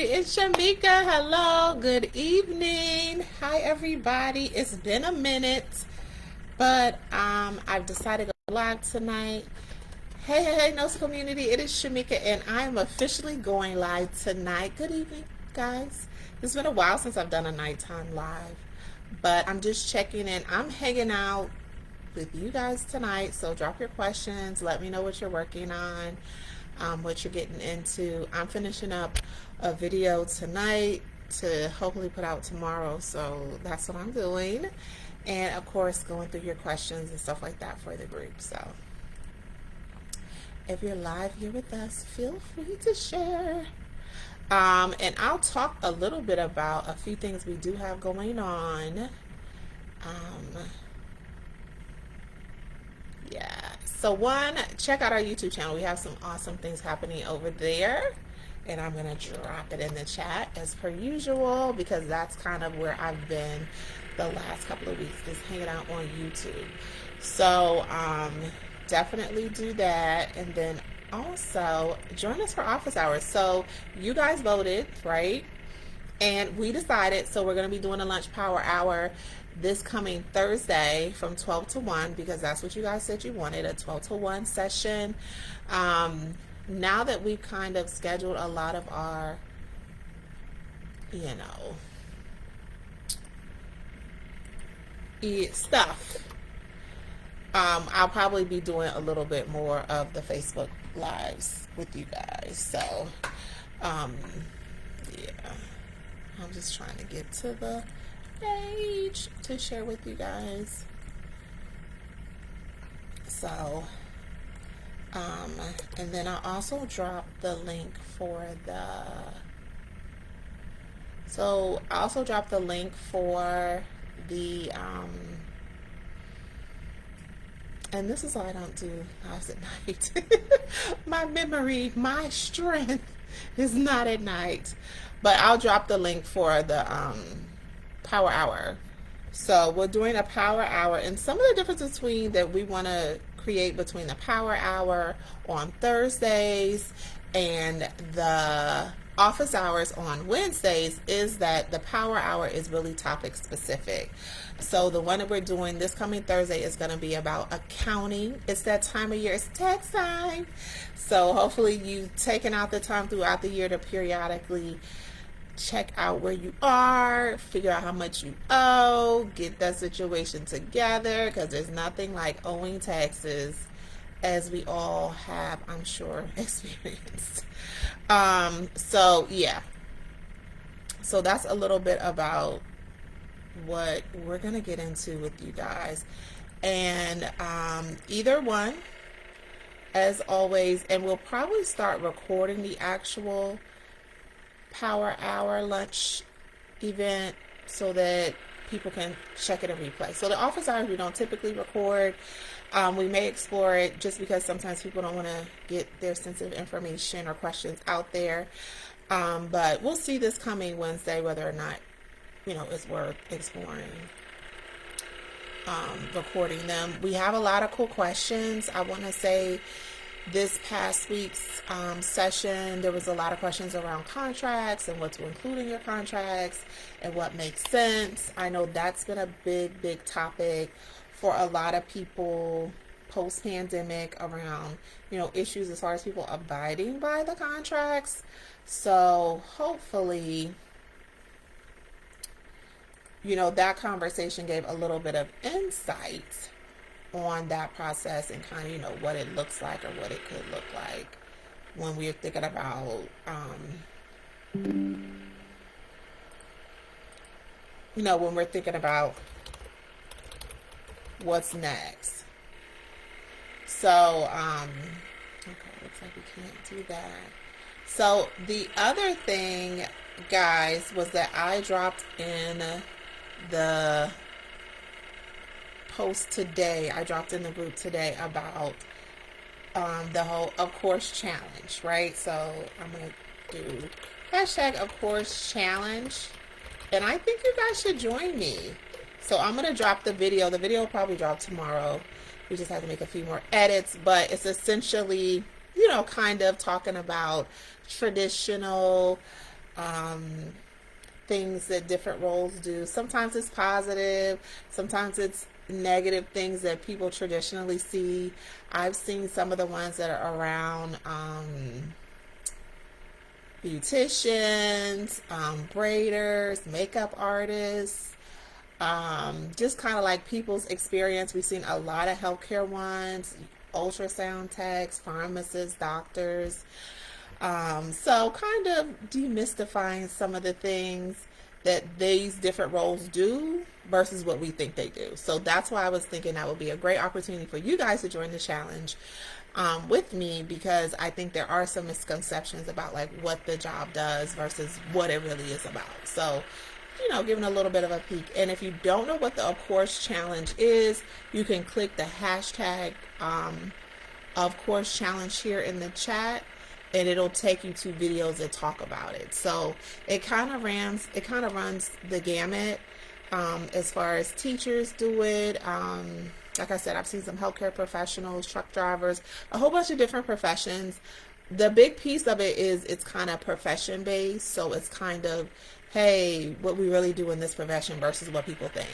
it's Shamika. Hello, good evening. Hi, everybody. It's been a minute, but I've decided to go live tonight. Hey, Nose community. It is Shamika, and I'm officially going live tonight. Good evening, guys. It's been a while since I've done a nighttime live, but I'm just checking in. I'm hanging out with you guys tonight, so drop your questions. Let me know what you're working on, what you're getting into. I'm finishing up a video tonight to hopefully put out tomorrow, so that's what I'm doing. And of course, going through your questions and stuff like that for the group. So if you're live here with us, feel free to share. And I'll talk a little bit about a few things we do have going on. Yeah. So one, check out our YouTube channel. We have some awesome things happening over there. And I'm going to drop it in the chat as per usual, because that's kind of where I've been the last couple of weeks, is hanging out on YouTube. So definitely do that. And then also join us for office hours. So you guys voted, right? And we decided, so we're going to be doing a lunch power hour this coming Thursday from 12 to 1, because that's what you guys said you wanted, a 12 to 1 session. Now that we've kind of scheduled a lot of our, stuff, I'll probably be doing a little bit more of the Facebook lives with you guys. So, yeah, I'm just trying to get to the page to share with you guys. So, and then I also dropped the link for the, and this is why I don't do lives at night. My memory, my strength is not at night. But I'll drop the link for the power hour. So we're doing a power hour, and some of the difference between that we want to create between the power hour on Thursdays and the office hours on Wednesdays is that the power hour is really topic specific. So the one that we're doing this coming Thursday is going to be about accounting. It's that time of year, it's tax time. So hopefully you've taken out the time throughout the year to periodically check out where you are, figure out how much you owe, get that situation together, because there's nothing like owing taxes, as we all have, I'm sure, experienced. So yeah, so that's a little bit about what we're gonna get into with you guys. And either one, as always, and we'll probably start recording the actual power hour lunch event so that people can check it and replay. So the office hours we don't typically record. We may explore it just because sometimes people don't want to get their sensitive information or questions out there. But we'll see this coming Wednesday whether or not, it's worth exploring recording them. We have a lot of cool questions. I want to say this past week's session, there was a lot of questions around contracts and what to include in your contracts and what makes sense. I know that's been a big topic for a lot of people post-pandemic around, issues as far as people abiding by the contracts. So hopefully, that conversation gave a little bit of insight on that process and kind of, what it looks like or what it could look like when we're thinking about, when we're thinking about what's next. So, okay, looks like we can't do that. So the other thing, guys, was that I dropped in the post today, I dropped in the group today about the whole Of Course challenge, right? So I'm going to do hashtag Of Course challenge, and I think you guys should join me. So I'm going to drop the video. The video will probably drop tomorrow. We just have to make a few more edits, but it's essentially, kind of talking about traditional things that different roles do. Sometimes it's positive, sometimes it's negative things that people traditionally see. I've seen some of the ones that are around beauticians, braiders, makeup artists, just kind of like people's experience. We've seen a lot of healthcare ones, ultrasound techs, pharmacists, doctors. So kind of demystifying some of the things that these different roles do versus what we think they do. So that's why I was thinking that would be a great opportunity for you guys to join the challenge with me, because I think there are some misconceptions about like what the job does versus what it really is about. So, you know, giving a little bit of a peek. And if you don't know what the Of Course Challenge is, you can click the hashtag Of Course Challenge here in the chat, and it'll take you to videos that talk about it. So it kind of runs the gamut as far as teachers do it. Like I said, I've seen some healthcare professionals, truck drivers, a whole bunch of different professions. The big piece of it is it's kind of profession based. So it's kind of, hey, what we really do in this profession versus what people think.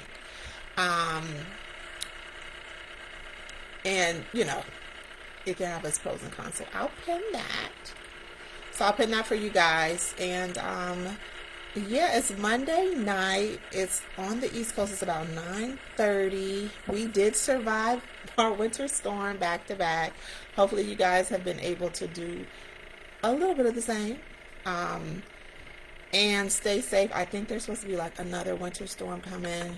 And, you know, it can have its pros and cons. So I'll pin that. So I'll pin that for you guys. And yeah, it's Monday night. It's on the East Coast. It's about 9:30. We did survive our winter storm back to back. Hopefully you guys have been able to do a little bit of the same. And stay safe. I think there's supposed to be like another winter storm coming.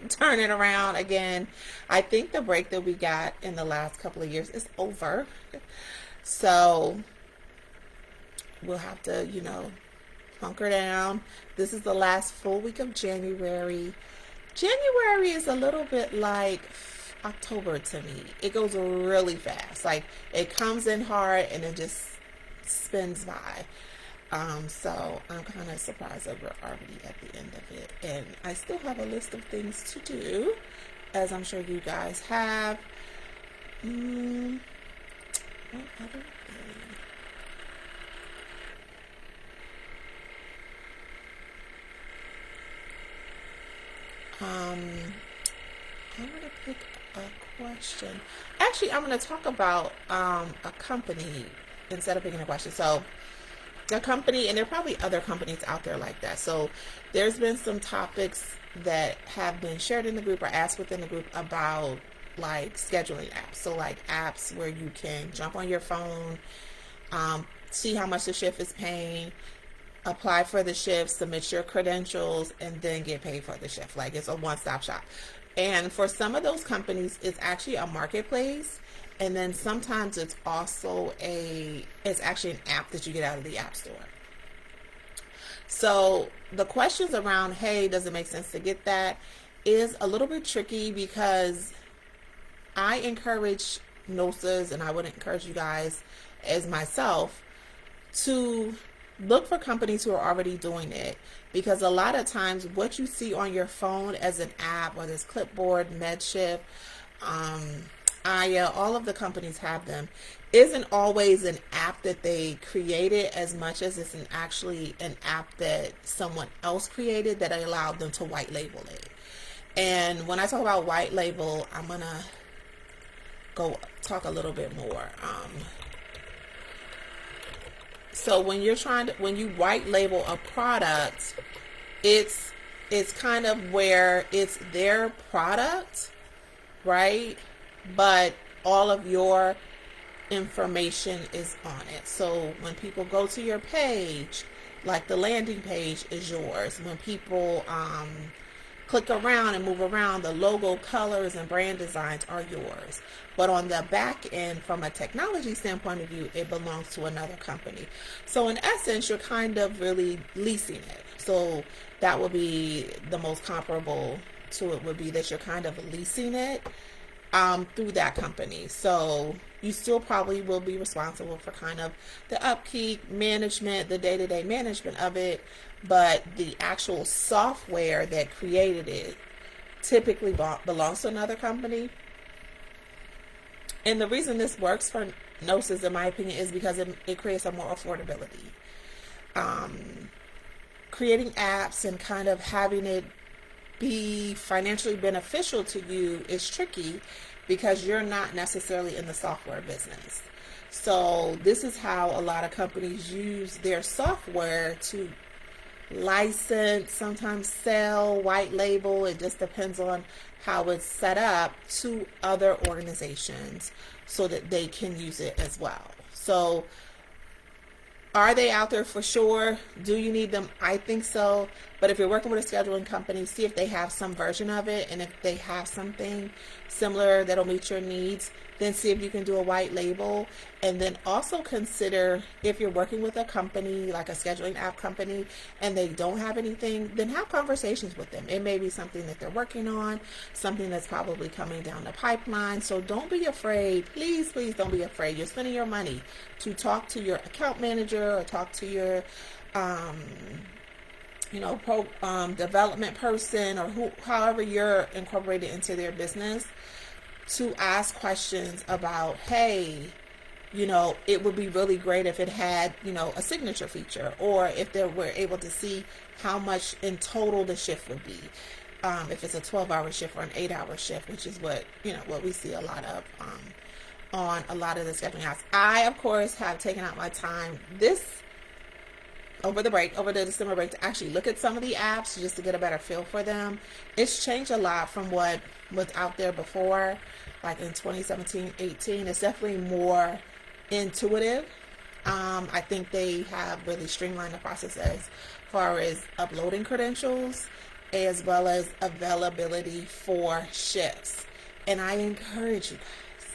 Turn it around again. I think the break that we got in the last couple of years is over. So we'll have to, you know, hunker down. This is the last full week of January. January is a little bit like October to me. It goes really fast. Like it comes in hard and it just spins by. So I'm kind of surprised that we're already at the end of it. And I still have a list of things to do, as I'm sure you guys have. What other thing? I'm going to pick a question. Actually, I'm going to talk about a company instead of picking a question. So a company, and there are probably other companies out there like that. So there's been some topics that have been shared in the group or asked within the group about like scheduling apps. So like apps where you can jump on your phone, see how much the shift is paying, apply for the shift, submit your credentials, and then get paid for the shift. Like it's a one-stop shop. And for some of those companies, it's actually a marketplace. And then sometimes it's also it's actually an app that you get out of the App Store. So the questions around, hey, does it make sense to get that, is a little bit tricky, because I encourage NOSAs, and I would encourage you guys as myself to look for companies who are already doing it, because a lot of times what you see on your phone as an app, whether it's Clipboard, MedShift, Aya, all of the companies have them, isn't always an app that they created as much as it's actually an app that someone else created that allowed them to white label it. And when I talk about white label, I'm going to go talk a little bit more. So when you white label a product, it's kind of where it's their product, right? But all of your information is on it. So when people go to your page, like the landing page is yours. When people click around and move around, the logo, colors, and brand designs are yours. But on the back end, from a technology standpoint of view, it belongs to another company. So in essence, you're kind of really leasing it. So that would be the most comparable to it, would be that you're kind of leasing it through that company. So you still probably will be responsible for kind of the upkeep, management, the day-to-day management of it, but the actual software that created it typically belongs to another company. And the reason this works for NOSAs, in my opinion, is because it creates a more affordability. creating apps and kind of having it be financially beneficial to you is tricky because you're not necessarily in the software business. So this is how a lot of companies use their software to license, sometimes sell, white label. It just depends on how it's set up to other organizations so that they can use it as well. So are they out there for sure? Do you need them? I think so. But if you're working with a scheduling company, see if they have some version of it. And if they have something similar that'll meet your needs, then see if you can do a white label. And then also consider, if you're working with a company, like a scheduling app company, and they don't have anything, then have conversations with them. It may be something that they're working on, something that's probably coming down the pipeline. So don't be afraid. Please, please don't be afraid. You're spending your money to talk to your account manager or talk to your development person, or however you're incorporated into their business, to ask questions about, hey, it would be really great if it had, a signature feature, or if they were able to see how much in total the shift would be. If it's a 12-hour shift or an 8-hour shift, which is what we see a lot of on a lot of the scheduling apps. I, of course, have taken out my time over the December break, to actually look at some of the apps just to get a better feel for them. It's changed a lot from what was out there before, like in 2017, 18. It's definitely more intuitive. I think they have really streamlined the process as far as uploading credentials, as well as availability for shifts. And I encourage you guys,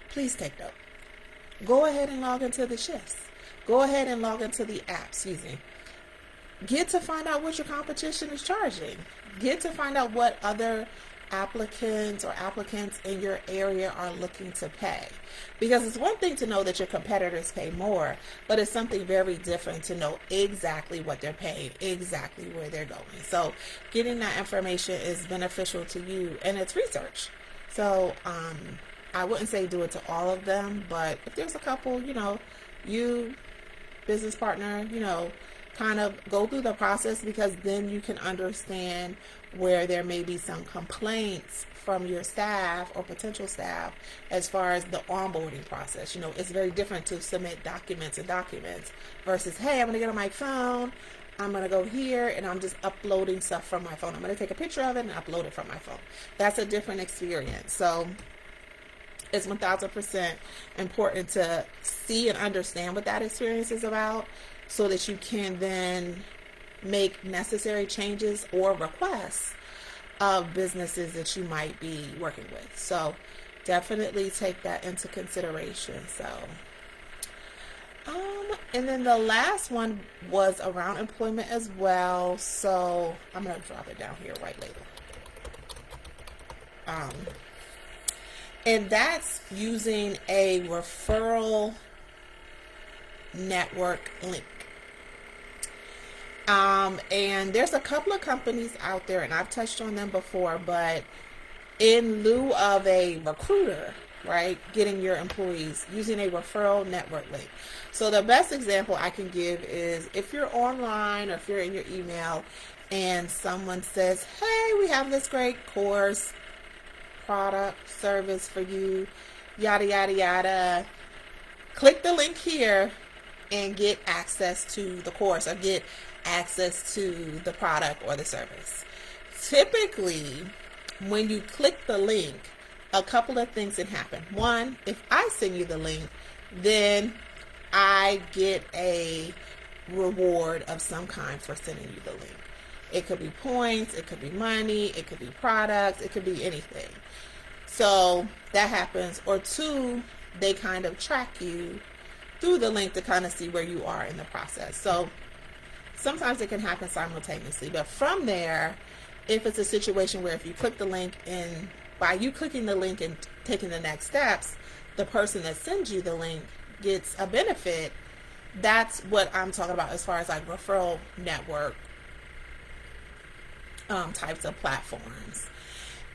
please take note. Go ahead and log into the shifts. Go ahead and log into the app, Get to find out what your competition is charging. Get to find out what other applicants in your area are looking to pay. Because it's one thing to know that your competitors pay more, but it's something very different to know exactly what they're paying, exactly where they're going. So getting that information is beneficial to you, and it's research. So I wouldn't say do it to all of them, but if there's a couple, you, business partner, kind of go through the process, because then you can understand where there may be some complaints from your staff or potential staff as far as the onboarding process. It's very different to submit documents versus, hey, I'm going to get on my phone, I'm going to go here, and I'm just uploading stuff from my phone. I'm going to take a picture of it and upload it from my phone. That's a different experience. So it's 1000% important to see and understand what that experience is about, so that you can then make necessary changes or requests of businesses that you might be working with. So definitely take that into consideration. So and then the last one was around employment as well. So I'm going to drop it down here, white label. And that's using a referral network link. And there's a couple of companies out there, and I've touched on them before, but in lieu of a recruiter, right, getting your employees, using a referral network link. So the best example I can give is if you're online or if you're in your email and someone says, hey, we have this great course, product, service for you, yada, yada, yada. Click the link here and get access to the course, or get access to the product or the service. Typically, when you click the link, a couple of things can happen. One, if I send you the link, then I get a reward of some kind for sending you the link. It could be points, it could be money, it could be products, it could be anything. So that happens. Or two, they kind of track you through the link to kind of see where you are in the process. So sometimes it can happen simultaneously. But from there, if it's a situation where if you click the link, and by you clicking the link and taking the next steps, the person that sends you the link gets a benefit, that's what I'm talking about as far as like referral network types of platforms.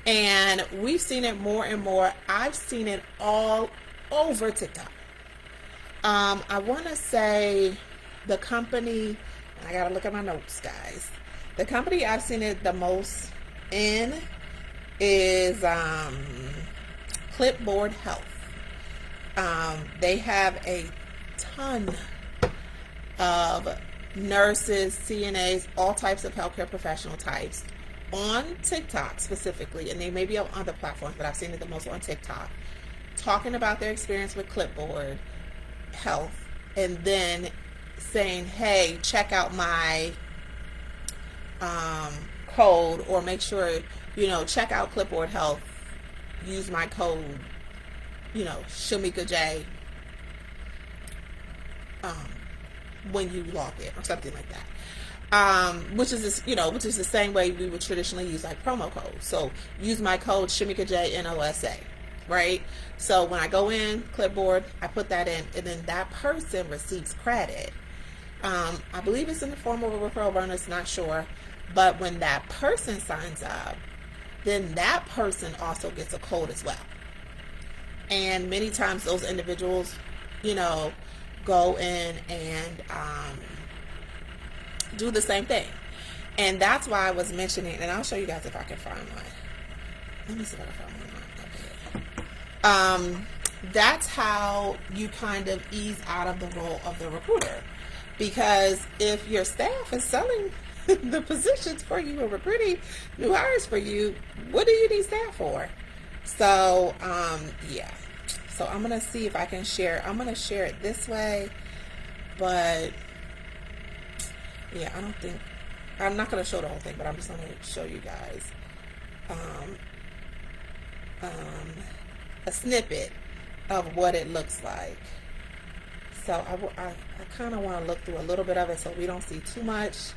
And we've seen it more and more. I've seen it all over TikTok. I want to say the company I gotta look at my notes, guys. The company I've seen it the most in is Clipboard Health. They have a ton of nurses, CNAs, all types of healthcare professional types on TikTok specifically, and they may be on other platforms, but I've seen it the most on TikTok, talking about their experience with Clipboard Health, and then saying, hey, check out my code, or make sure, check out Clipboard Health, use my code, Shamika J, when you log in, or something like that. Which is the same way we would traditionally use like promo codes. So use my code Shamika J NOSA, right? So when I go in Clipboard, I put that in, and then that person receives credit. I believe it's in the form of a referral bonus, not sure. But when that person signs up, then that person also gets a code as well. And many times those individuals, go in and do the same thing. And that's why I was mentioning, and I'll show you guys if I can find one. Let me see if I can find one. That's how you kind of ease out of the role of the recruiter. Because if your staff is selling the positions for you and recruiting new hires for you, what do you need staff for? So, yeah. So I'm going to see if I can share. I'm going to share it this way. But, yeah, I'm not going to show the whole thing, but I'm just going to show you guys a snippet of what it looks like. So I kind of want to look through a little bit of it so we don't see too much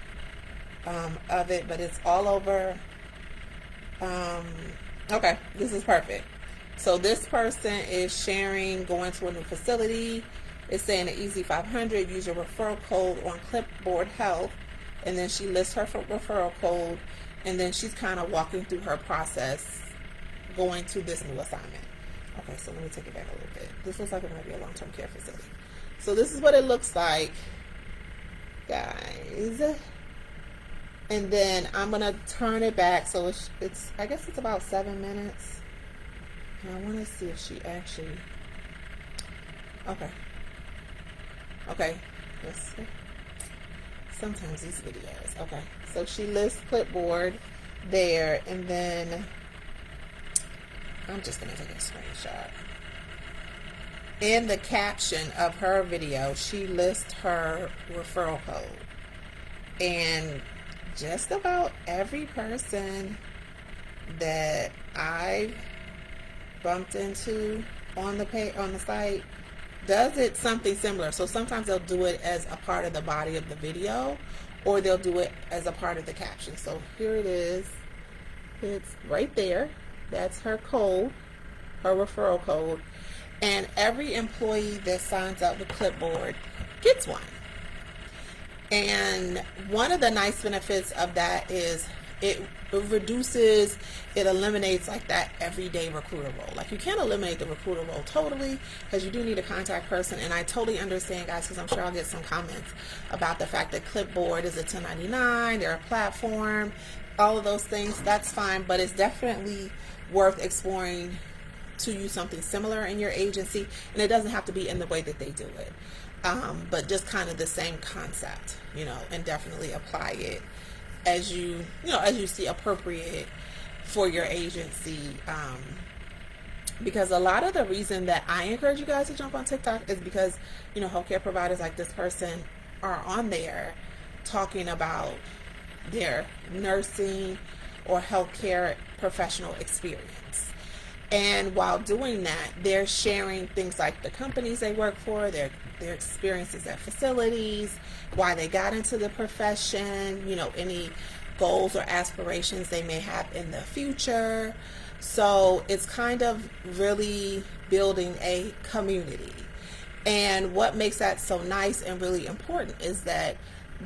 of it, but it's all over. Okay, this is perfect. So this person is sharing going to a new facility. It's saying an easy 500, use your referral code on Clipboard Health, and then she lists her referral code, and then she's kind of walking through her process going to this new assignment. Okay, so let me take it back a little bit. This looks like it might be a long-term care facility. So this is what it looks like, guys. And then I'm going to turn it back. So it's I guess it's about 7 minutes. And I want to see if she actually, okay, let's see. Sometimes these videos, okay. So she lists Clipboard there, and then I'm just going to take a screenshot. In the caption of her video, she lists her referral code. And just about every person that I bumped into on the site does it something similar. So sometimes they'll do it as a part of the body of the video, or they'll do it as a part of the caption. So here it is. It's right there. That's her code, her referral code. And every employee that signs up with Clipboard gets one. And one of the nice benefits of that is it eliminates like that everyday recruiter role. Like, you can't eliminate the recruiter role totally, because you do need a contact person. And I totally understand, guys, because I'm sure I'll get some comments about the fact that Clipboard is a 1099, they're a platform, all of those things. That's fine, but it's definitely worth exploring to use something similar in your agency, and it doesn't have to be in the way that they do it, but just kind of the same concept, and definitely apply it as you see appropriate for your agency, because a lot of the reason that I encourage you guys to jump on TikTok is because healthcare providers like this person are on there talking about their nursing or healthcare professional experience. And while doing that, they're sharing things like the companies they work for, their experiences at facilities, why they got into the profession, any goals or aspirations they may have in the future. So it's kind of really building a community. And what makes that so nice and really important is that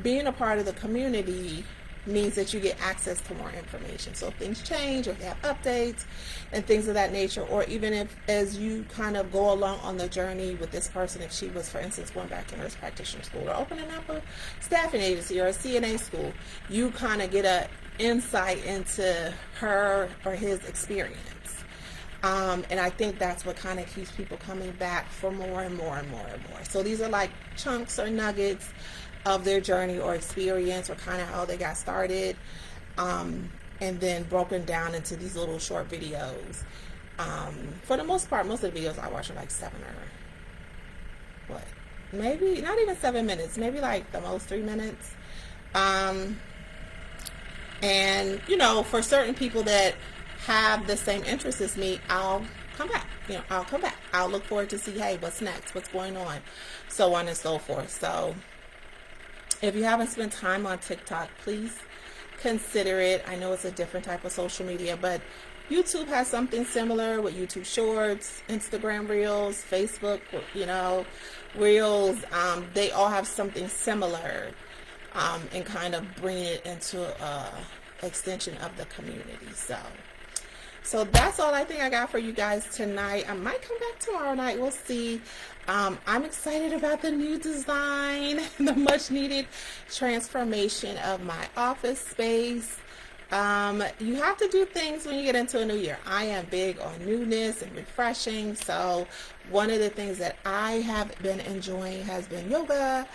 being a part of the community means that you get access to more information. So if things change, or if you have updates and things of that nature, or even if as you kind of go along on the journey with this person, if she was, for instance, going back to nurse practitioner school or opening up a staffing agency or a CNA school, you kind of get a insight into her or his experience. And I think that's what kind of keeps people coming back for more and more and more and more. So these are like chunks or nuggets of their journey or experience, or kind of how they got started, and then broken down into these little short videos. For the most part, most of the videos I watch are like 7 or what? Maybe not even 7 minutes, maybe like the most 3 minutes. And you know, for certain people that have the same interest as me, I'll come back. I'll come back. I'll look forward to see, hey, what's next? What's going on? So on and so forth. So if you haven't spent time on TikTok, please consider it. I know it's a different type of social media, but YouTube has something similar with YouTube Shorts, Instagram Reels, Facebook, Reels. They all have something similar, and kind of bring it into a extension of the community. So that's all I think I got for you guys tonight. I might come back tomorrow night. We'll see. I'm excited about the new design, the much needed transformation of my office space. You have to do things when you get into a new year. I am big on newness and refreshing. So one of the things that I have been enjoying has been yoga.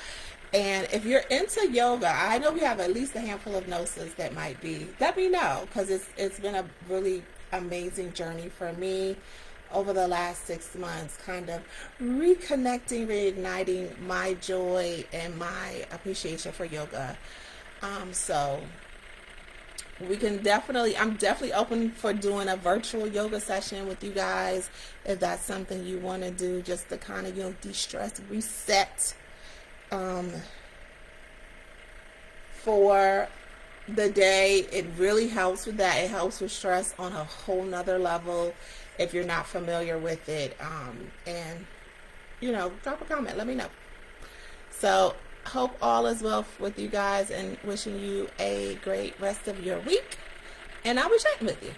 And if you're into yoga, I know we have at least a handful of nurses that might be. Let me know, because it's been a really amazing journey for me over the last 6 months, kind of reconnecting, reigniting my joy and my appreciation for yoga. So we can I'm definitely open for doing a virtual yoga session with you guys, if that's something you want to do, just to kind of, de-stress, reset, for the day. It really helps with that. It helps with stress on a whole nother level if you're not familiar with it. And drop a comment, let me know. So hope all is well with you guys, and wishing you a great rest of your week, and I'll be chatting with you.